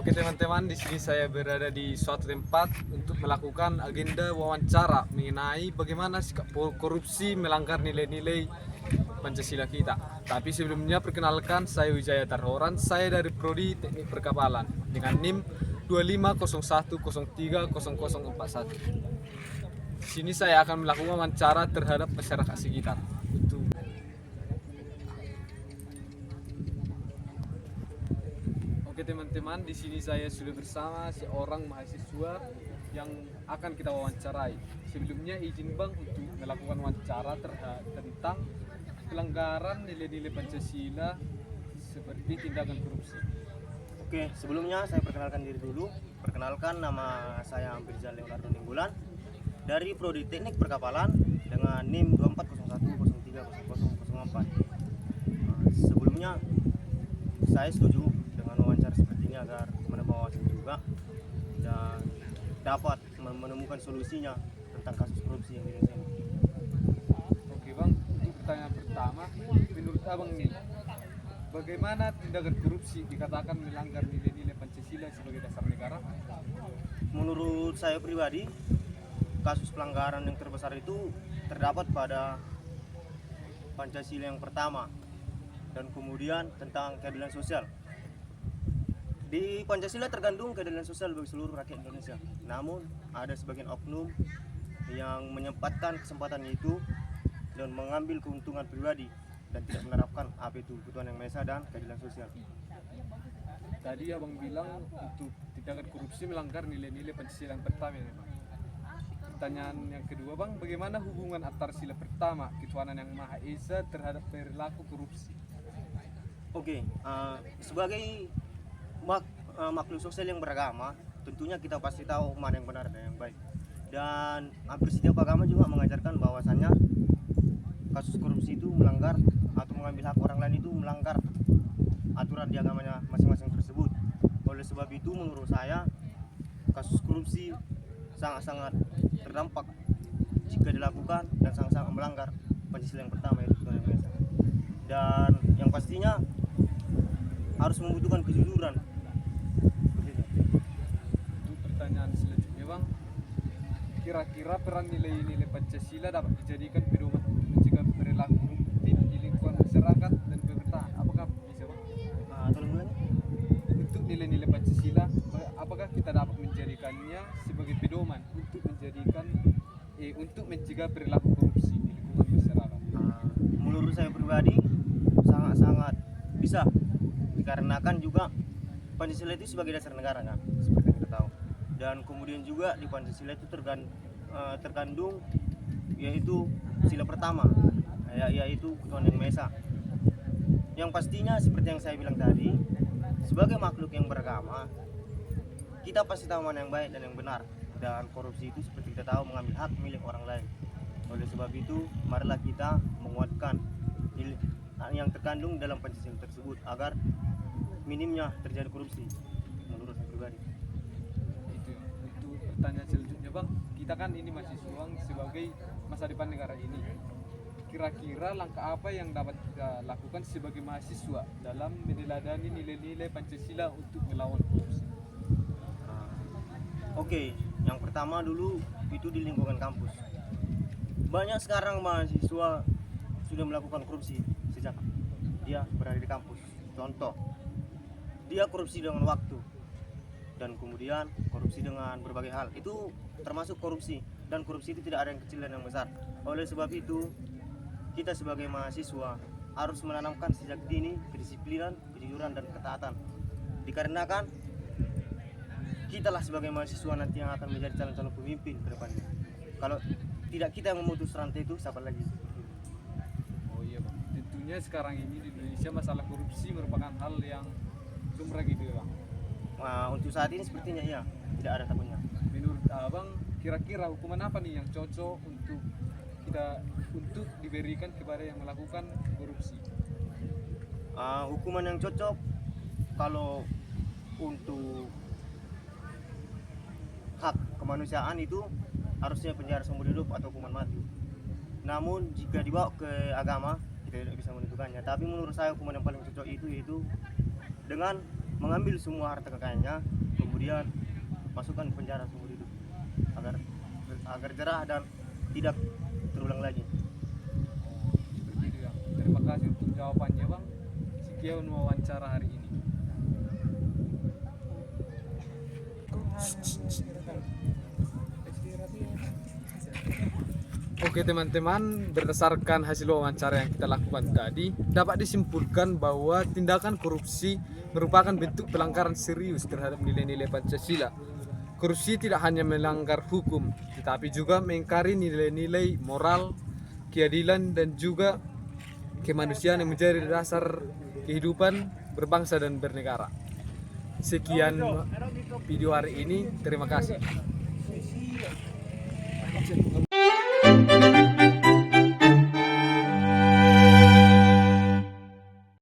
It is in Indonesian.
Oke teman-teman, di sini saya berada di suatu tempat untuk melakukan agenda wawancara mengenai bagaimana sikap korupsi melanggar nilai-nilai Pancasila kita. Tapi sebelumnya perkenalkan, saya Wijaya Tarhoran, saya dari Prodi Teknik Perkapalan dengan NIM 2501030041. Di sini saya akan melakukan wawancara terhadap masyarakat sekitar. Oke teman-teman, di sini saya sudah bersama seorang mahasiswa yang akan kita wawancarai. Sebelumnya izin Bang untuk melakukan wawancara tentang pelanggaran nilai-nilai Pancasila seperti tindakan korupsi. Oke, sebelumnya saya perkenalkan diri dulu. Perkenalkan, nama saya Ampirzal Leonardo Ninggolan dari Prodi Teknik Perkapalan dengan NIM 2401030004. Sebelumnya saya setuju dengan wawancara seperti ini agar menambah wawasan juga dan dapat menemukan solusinya tentang kasus korupsi yang di Indonesia ini. Oke Bang, untuk pertanyaan pertama, menurut Abang nih, bagaimana tindakan korupsi dikatakan melanggar nilai-nilai Pancasila sebagai dasar negara? Menurut saya pribadi, kasus pelanggaran yang terbesar itu terdapat pada Pancasila yang pertama dan kemudian tentang keadilan sosial. Di Pancasila terkandung keadilan sosial bagi seluruh rakyat Indonesia. Namun ada sebagian oknum yang menyempatkan kesempatan itu dan mengambil keuntungan pribadi dan tidak menerapkan apa itu kebutuhan yang Maha Esa dan keadilan sosial. Tadi Abang bilang untuk tindakan korupsi melanggar nilai-nilai Pancasila yang pertama ya Bang. Pertanyaan yang kedua Bang, bagaimana hubungan antara sila pertama, ketuhanan yang Maha Esa terhadap perilaku korupsi? Oke, sebagai makhluk sosial yang beragama, tentunya kita pasti tahu mana yang benar dan yang baik. Dan hampir setiap agama juga mengajarkan bahwasannya kasus korupsi itu melanggar atau mengambil hak orang lain itu melanggar aturan di agamanya masing-masing tersebut. Oleh sebab itu menurut saya kasus korupsi sangat-sangat terdampak jika dilakukan dan sangat-sangat melanggar Pancasila yang pertama, yaitu ketuhanan yang Maha Esa. Dan yang pastinya harus membutuhkan kejujuran. Untuk pertanyaan selanjutnya Bang, kira-kira peran nilai-nilai Pancasila dapat dijadikan pedoman untuk mencegah perilaku koruptif di lingkungan masyarakat dan pemerintahan. Apakah bisa Bang? Tolong ulangi. Untuk nilai-nilai Pancasila, apakah kita dapat menjadikannya sebagai pedoman untuk mencegah perilaku korupsi di lingkungan masyarakat? Menurut saya pribadi sangat-sangat bisa, dikarenakan juga Pancasila itu sebagai dasar negara kan, seperti yang kita tahu. Dan kemudian juga di Pancasila itu terkandung yaitu sila pertama, yaitu ketuhanan yang Maha Esa. Yang pastinya seperti yang saya bilang tadi, sebagai makhluk yang beragama, kita pasti tahu mana yang baik dan yang benar. Dan korupsi itu seperti kita tahu mengambil hak milik orang lain. Oleh sebab itu, marilah kita menguatkan yang terkandung dalam Pancasila tersebut agar minimnya terjadi korupsi, menurut saya pribadi. Itu untuk pertanyaan selanjutnya Bang, kita kan ini mahasiswa sebagai masa depan negara ini. Kira-kira langkah apa yang dapat kita lakukan sebagai mahasiswa dalam meneladani nilai-nilai Pancasila untuk melawan korupsi? Oke, yang pertama dulu itu di lingkungan kampus. Banyak sekarang mahasiswa sudah melakukan korupsi sejak dia berada di kampus. Contoh, dia korupsi dengan waktu dan kemudian korupsi dengan berbagai hal. Itu termasuk korupsi, dan korupsi itu tidak ada yang kecil dan yang besar. Oleh sebab itu, kita sebagai mahasiswa harus menanamkan sejak dini kedisiplinan, kejujuran, dan ketaatan. Dikarenakan kitalah sebagai mahasiswa nanti yang akan menjadi calon-calon pemimpin ke depannya. Kalau tidak kita yang memutus rantai itu, siapa lagi? Oh iya Bang, tentunya sekarang ini di Indonesia masalah korupsi merupakan hal yang lumrah gitu ya Bang. Untuk saat ini sepertinya iya, tidak ada takutnya. Menurut Abang, kira-kira hukuman apa nih yang cocok untuk diberikan kepada yang melakukan korupsi? Hukuman yang cocok kalau untuk hak kemanusiaan itu harusnya penjara seumur hidup atau hukuman mati. Namun jika dibawa ke agama, kita tidak bisa menentukannya. Tapi menurut saya hukuman yang paling cocok itu yaitu dengan mengambil semua harta kekayaannya, kemudian masukkan ke penjara seumur hidup agar jerah dan tidak terulang lagi. Seperti itu ya. Terima kasih untuk jawabannya Bang. Sekian wawancara hari ini. Oke teman-teman, berdasarkan hasil wawancara yang kita lakukan tadi, dapat disimpulkan bahwa tindakan korupsi merupakan bentuk pelanggaran serius terhadap nilai-nilai Pancasila. Korupsi tidak hanya melanggar hukum, tetapi juga mengingkari nilai-nilai moral, keadilan, dan juga kemanusiaan yang menjadi dasar kehidupan berbangsa dan bernegara. Sekian video hari ini, terima kasih.